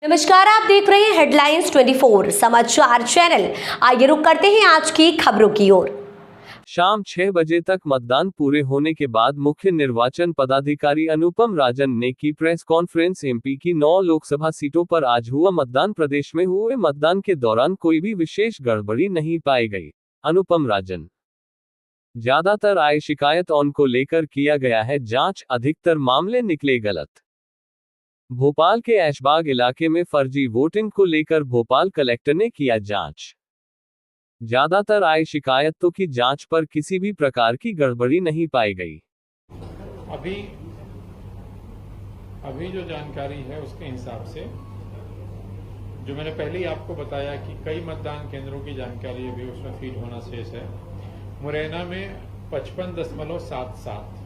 नमस्कार, आप देख रहे हैं हेडलाइंस 24 समाचार चैनल। आइए रुक करते हैं आज की खबरों की ओर। शाम 6 बजे तक मतदान पूरे होने के बाद मुख्य निर्वाचन पदाधिकारी अनुपम राजन ने की प्रेस कॉन्फ्रेंस। एमपी की 9 लोकसभा सीटों पर आज हुआ मतदान। प्रदेश में हुए मतदान के दौरान कोई भी विशेष गड़बड़ी नहीं पाई गई। अनुपम राजन, ज्यादातर आए शिकायत ऑन को लेकर किया गया है जांच, अधिकतर मामले निकले गलत। भोपाल के ऐशबाग इलाके में फर्जी वोटिंग को लेकर भोपाल कलेक्टर ने किया जांच। ज्यादातर आए शिकायतों की जांच पर किसी भी प्रकार की गड़बड़ी नहीं पाई गई। अभी जो जानकारी है उसके हिसाब से, जो मैंने पहले ही आपको बताया कि कई मतदान केंद्रों की जानकारी अभी उसमें फीड होना शेष है। मुरैना में 55.77,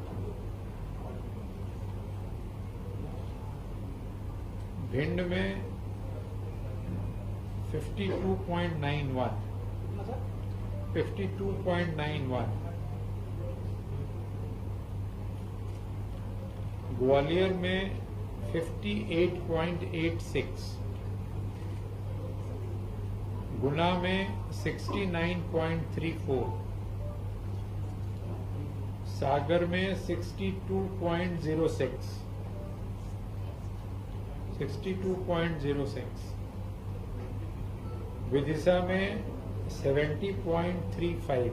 भिंड में 52.91, ग्वालियर में 58.86, गुना में 69.34, सागर में 62.06, विदिशा में 70.35,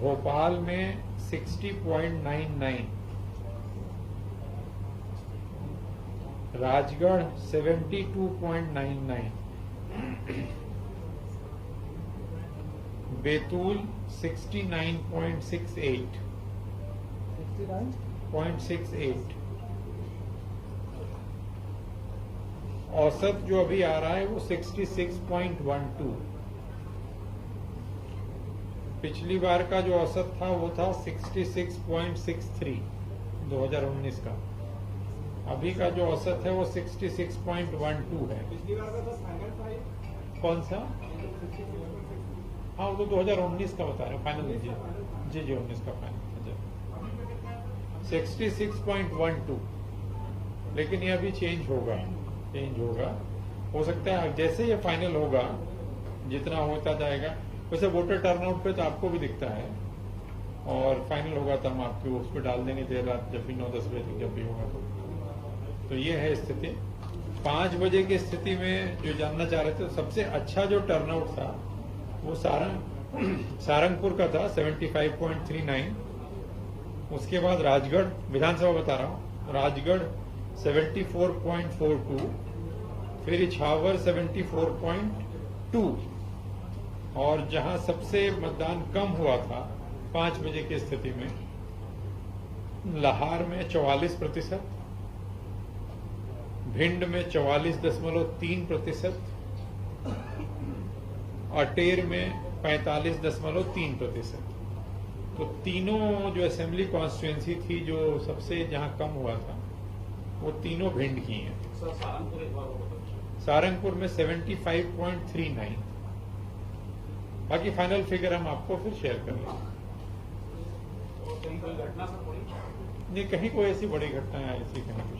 भोपाल में 60.99, राजगढ़ 72.99, बैतूल 69.68, औसत जो अभी आ रहा है वो 66.12। पिछली बार का जो औसत था वो था 66.63 2019 का। अभी का जो औसत है वो 66.12 है। पिछली बार का तो फाइनल था। कौन सा? हाँ, वो तो 2019 का बता रहे हैं फाइनल। जी 19 का फाइनल 66.12। लेकिन ये अभी चेंज होगा। हो सकता है जैसे ये फाइनल होगा, जितना होता जाएगा वैसे वोटर टर्नआउट पे तो आपको भी दिखता है, और फाइनल होगा तो हम आपको उस पर डाल देंगे देर रात, जब भी 9-10 बजे तक जब भी होगा तो ये है स्थिति। 5 बजे की स्थिति में जो जानना चाह रहे थे, सबसे अच्छा जो टर्नआउट था वो सारंगपुर का था 75.39। उसके बाद राजगढ़, विधानसभा बता रहा हूँ, राजगढ़ 74.42, फिर इछावर 74.2, और जहां सबसे मतदान कम हुआ था 5 बजे की स्थिति में, लाहार में 44%, भिंड में 44.3%, अटेर में 45.3%। तो तीनों जो असेंबली कॉन्स्टिट्यूएंसी थी जो सबसे जहां कम हुआ था वो तीनों भिंड की हैं। सारंगपुर में 75.39। बाकी फाइनल फिगर हम आपको फिर शेयर कर लेंगे। नहीं, कहीं कोई ऐसी बड़ी घटना है, ऐसी कहीं कुछ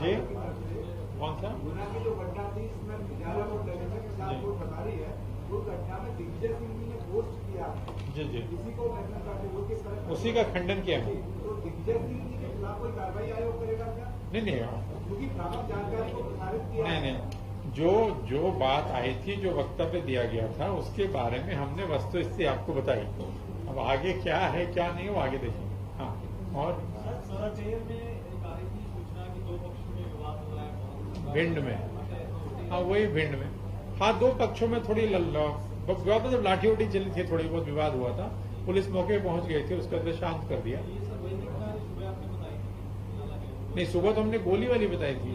जी। कौन सा? जो घटना थी इसमें बता रही है, वो घटना में दिग्विजय सिंह जी ने पोस्ट किया जी इसी को उसी का खंडन किया है। तो दिग्विजय सिंह जी के खिलाफ कोई कार्रवाई आयोग करेगा क्या? नहीं, क्योंकि प्राप्त जानकारी को प्रसारित किया। नहीं, जो बात आई थी, जो वक्तव्य दिया गया था, उसके बारे में हमने वस्तुस्थिति आपको बताई। अब आगे क्या है क्या नहीं, वो आगे देखेंगे। हाँ, और भिंड में, हाँ वही भिंड में, हाँ 2 पक्षों में थोड़ी विवाद था। जब लाठी उठी चली थी, थोड़ी बहुत विवाद हुआ था, पुलिस मौके पहुंच गई थी, उसके बाद शांत कर दिया। नहीं, सुबह तो हमने गोली वाली बताई थी,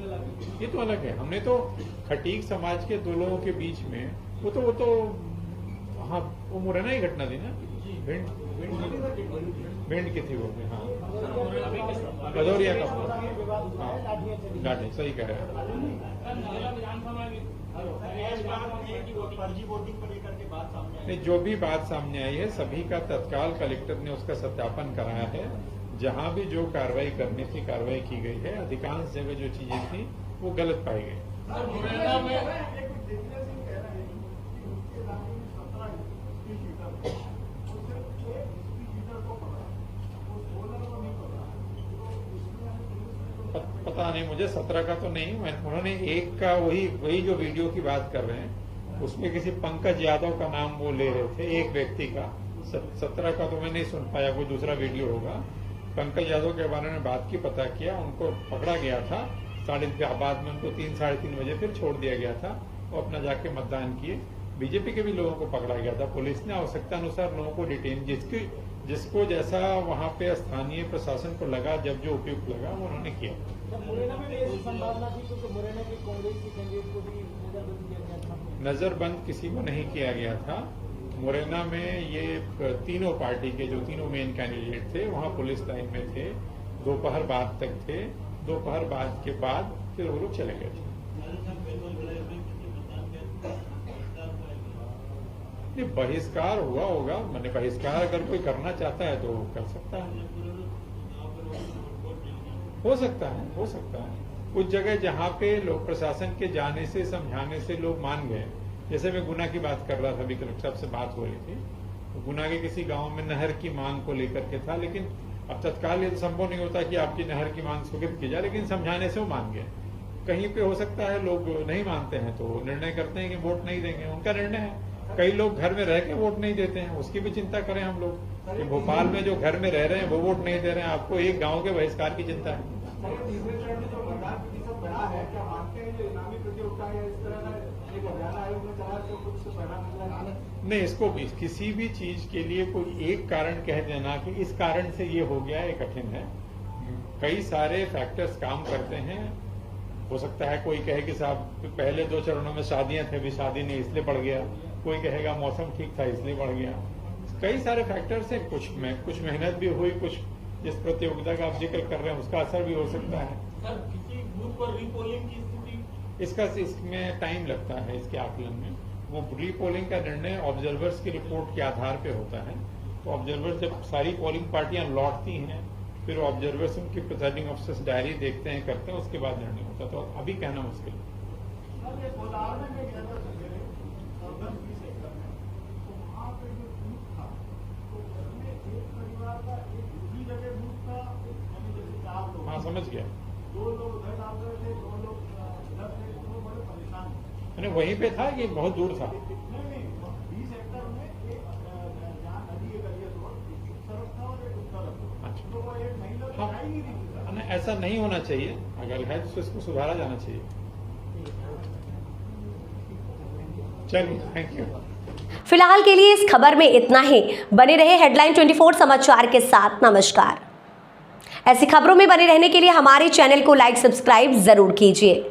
ये तो अलग है। हमने तो खटीक समाज के 2 लोगों के बीच में, वो तो हाँ, वो मुरैना ही घटना थी ना, भिंड की थी वो। हाँ, भदौरिया का। हाँ, लाठी, सही कह रहे हैं। नहीं, जो भी बात सामने आई है, सभी का तत्काल कलेक्टर ने उसका सत्यापन कराया है जहां भी जो कार्रवाई करनी थी कार्रवाई की गई है। अधिकांश जगह जो चीजें थी वो गलत पाई गई। पता नहीं मुझे 17 का तो नहीं, उन्होंने एक का वही जो वीडियो की बात कर रहे हैं उसमें किसी पंकज यादव का नाम वो ले रहे थे, एक व्यक्ति का। 17 का तो मैं नहीं सुन पाया, कोई दूसरा वीडियो होगा। पंकज यादव के बारे में बात की, पता किया, उनको पकड़ा गया था बाद में उनको 3 साढ़े 3 बजे फिर छोड़ दिया गया था। वो अपना जाके मतदान किए। बीजेपी के भी लोगों को पकड़ा गया था। पुलिस ने आवश्यकता अनुसार लोगों को डिटेन, जिसको जैसा वहां पे स्थानीय प्रशासन को लगा, जब जो उपयुक्त लगा वो उन्होंने किया। मुरैना में ऐसी संभावना थी क्योंकि मुरैना के कांग्रेस के कैंडिडेट को भी नजरबंद किया गया था। नजरबंद किसी को नहीं किया गया था। मुरैना में ये तीनों पार्टी के जो तीनों मेन कैंडिडेट थे वहां पुलिस लाइन में थे, दोपहर बाद तक थे। दोपहर बाद के बाद फिर वो लोग चले गए थे। ये बहिष्कार हुआ होगा, मैंने बहिष्कार अगर कोई करना चाहता है तो कर सकता है, हो सकता है। कुछ जगह जहां पे लोग प्रशासन के जाने से समझाने से लोग मान गए, जैसे मैं गुना की बात कर रहा था, अभी कलेक्टर साहब से बात हो रही थी, तो गुना के किसी गांव में नहर की मांग को लेकर के था, लेकिन अब तत्काल ये तो संभव नहीं होता कि आपकी नहर की मांग स्वीकृत की जाए, लेकिन समझाने से वो मान गए। कहीं पे हो सकता है लोग नहीं मानते हैं तो निर्णय करते हैं कि वोट नहीं देंगे, उनका निर्णय है। कई लोग घर में रह के वोट नहीं देते हैं, उसकी भी चिंता करें हम लोग कि भोपाल में जो घर में रह रहे हैं वो वोट नहीं दे रहे हैं। आपको एक गांव के बहिष्कार की चिंता है। नहीं, इसको भी किसी भी चीज के लिए कोई एक कारण कह देना कि इस कारण से ये हो गया, ये कठिन है। कई सारे फैक्टर्स काम करते हैं। हो सकता है कोई कहे कि साहब पहले 2 चरणों में शादियां थे, अभी शादी नहीं इसलिए बढ़ गया। कोई कहेगा मौसम ठीक था इसलिए बढ़ गया। कई सारे फैक्टर्स हैं। कुछ मेहनत भी हुई, कुछ जिस प्रतियोगिता का आप जिक्र कर रहे हैं उसका असर भी हो सकता है। सर, किसी बूथ पर रीपोलिंग की स्थिति इसमें टाइम लगता है, इसके आकलन में। वो रीपोलिंग का निर्णय ऑब्जर्वर्स की रिपोर्ट के आधार पे होता है। तो ऑब्जर्वर्स जब सारी पोलिंग पार्टियां लौटती हैं, फिर ऑब्जर्वर्स उनकी प्रिसाइडिंग ऑफिसर्स डायरी देखते हैं, करते हैं, उसके बाद निर्णय होता है। तो अभी कहना मुश्किल है। हाँ, समझ गया। 2 लोग उधर डाल रहे थे, 2 लोग इधर थे, दोनों बड़े परेशान थे। मैंने वहीं पे था कि बहुत दूर था? नहीं, 20 हेक्टर में एक जहाँ नदी के गलिया रोड एक तरफ था और एक उस तरफ था। अच्छा। तो वो एक महिला हाँ, दिखाई नहीं दी थी। ऐसा नहीं होना चाहिए। अगर है तो इसको सुधारा जाना चाहिए। चलिए, थैंक यू। फिलहाल के लिए इस खबर में इतना ही। बने रहे हेडलाइन 24 समाचार के साथ। नमस्कार। ऐसी खबरों में बने रहने के लिए हमारे चैनल को लाइक, सब्सक्राइब जरूर कीजिए।